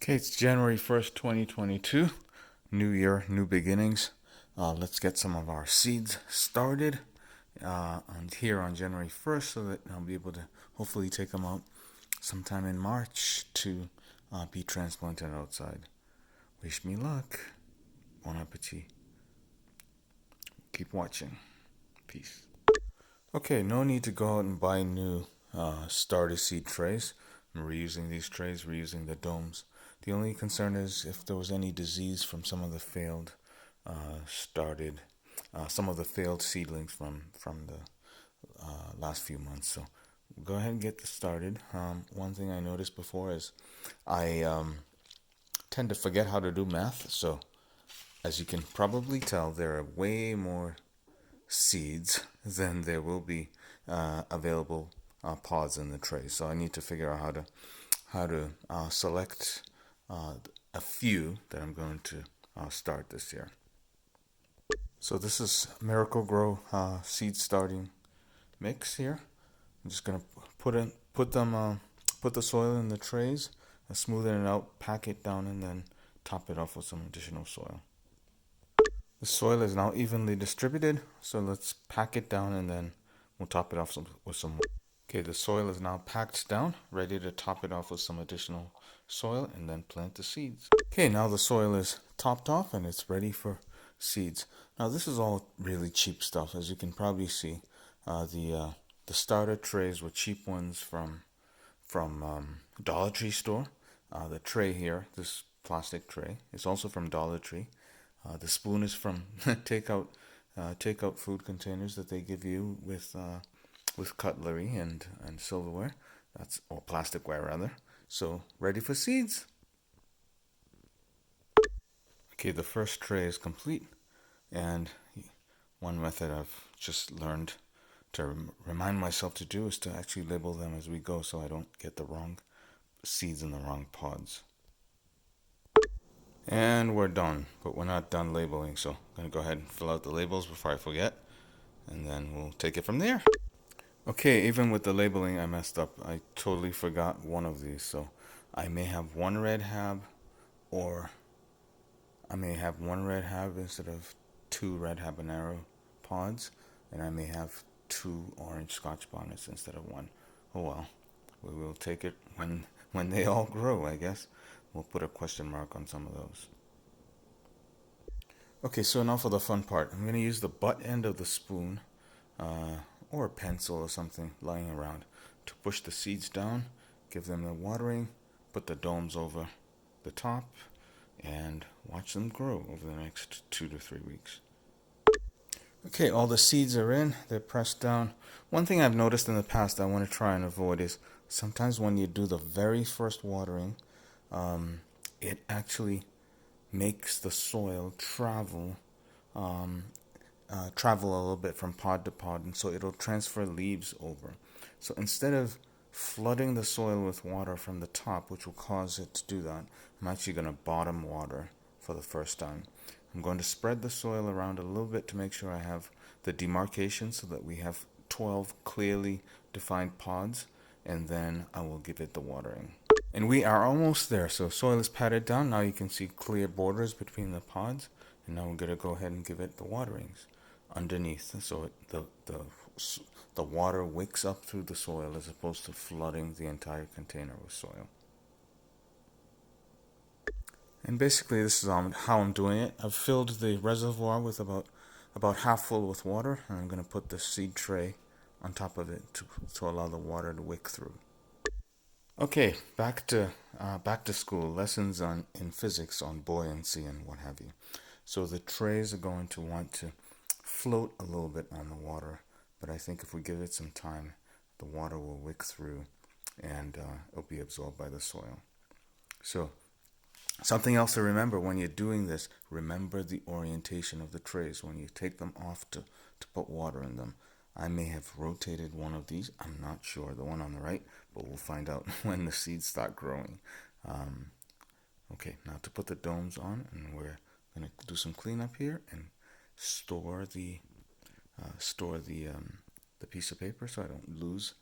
Okay, it's January 1st, 2022. New year, new beginnings. Let's get some of our seeds started here on January 1st so that I'll be able to hopefully take them out sometime in March to be transplanted outside. Wish me luck. Bon appetit. Keep watching. Peace. Okay, no need to go out and buy new starter seed trays. I'm reusing these trays, reusing the domes. The only concern is if there was any disease from some of the failed some of the failed seedlings from the last few months. So go ahead and get this started. One thing I noticed before is I tend to forget how to do math. So as you can probably tell, there are way more seeds than there will be available pods in the tray. So I need to figure out how to select a few that I'm going to start this year. So this is Miracle Grow seed starting mix here. I'm just gonna put the soil in the trays, smoothen it out, pack it down, and then top it off with some additional soil. The soil is now evenly distributed, so let's pack it down and then we'll top it off with some. Okay, the soil is now packed down, ready to top it off with some additional soil and then plant the seeds. Okay, now the soil is topped off and it's ready for seeds. Now this is all really cheap stuff, as you can probably see. The starter trays were cheap ones from Dollar Tree store. The tray here, this plastic tray, is also from Dollar Tree. The spoon is from takeout food containers that they give you with cutlery and silverware. Or plasticware rather. So ready for seeds. Okay, the first tray is complete, and one method I've just learned to remind myself to do is to actually label them as we go so I don't get the wrong seeds in the wrong pods. And we're done, but we're not done labeling, so I'm going to go ahead and fill out the labels before I forget, and then we'll take it from there. Okay, even with the labeling I messed up. I totally forgot one of these, so I may have one red hab, or I may have one red hab instead of two red habanero pods, and I may have two orange Scotch bonnets instead of one. Oh well, we will take it when they all grow, I guess. We'll put a question mark on some of those. Okay, so now for the fun part. I'm going to use the butt end of the spoon or a pencil or something lying around to push the seeds down, give them the watering, put the domes over the top, and watch them grow over the next 2 to 3 weeks. Okay, all the seeds are in, they're pressed down. One thing I've noticed in the past I want to try and avoid is sometimes when you do the very first watering, it actually makes the soil travel a little bit from pod to pod, and so it'll transfer leaves over. So instead of flooding the soil with water from the top, which will cause it to do that, I'm actually going to bottom water for the first time. I'm going to spread the soil around a little bit to make sure I have the demarcation so that we have 12 clearly defined pods, and then I will give it the watering. And we are almost there. So soil is patted down. Now you can see clear borders between the pods, and now we're going to go ahead and give it the waterings underneath, so the water wicks up through the soil as opposed to flooding the entire container with soil. And basically this is how I'm doing it. I've filled the reservoir with about half full with water, and I'm going to put the seed tray on top of it to allow the water to wick through. Okay, back to school. Lessons in physics on buoyancy and what have you. So the trays are going to want to float a little bit on the water, but I think if we give it some time, the water will wick through and it'll be absorbed by the soil. So something else to remember when you're doing this, remember the orientation of the trays when you take them off to put water in them. I may have rotated one of these, I'm not sure, the one on the right, but we'll find out when the seeds start growing. Okay, now to put the domes on, and we're going to do some cleanup here and store the piece of paper so I don't lose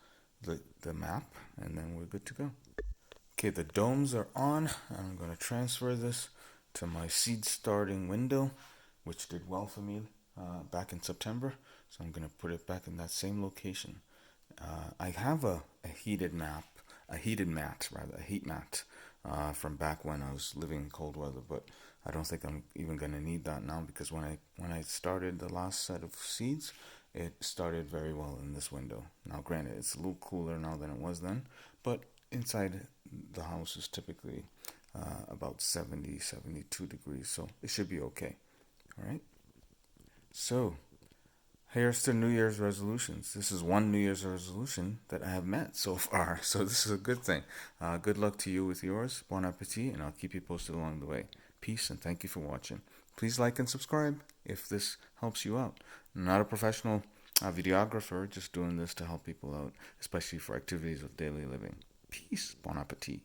the map, and then we're good to go. Okay, the domes are on. I'm going to transfer this to my seed starting window, which did well for me back in September. So I'm going to put it back in that same location. I have a heated mat, rather, a heat mat from back when I was living in cold weather, but I don't think I'm even going to need that now because when I started the last set of seeds, it started very well in this window. Now, granted, it's a little cooler now than it was then, but inside the house is typically about 70, 72 degrees, so it should be okay. All right. So, here's the New Year's resolutions. This is one New Year's resolution that I have met so far, so this is a good thing. Good luck to you with yours. Bon appetit, and I'll keep you posted along the way. Peace, and thank you for watching. Please like and subscribe if this helps you out. I'm not a professional videographer, just doing this to help people out, especially for activities of daily living. Peace. Bon appetit.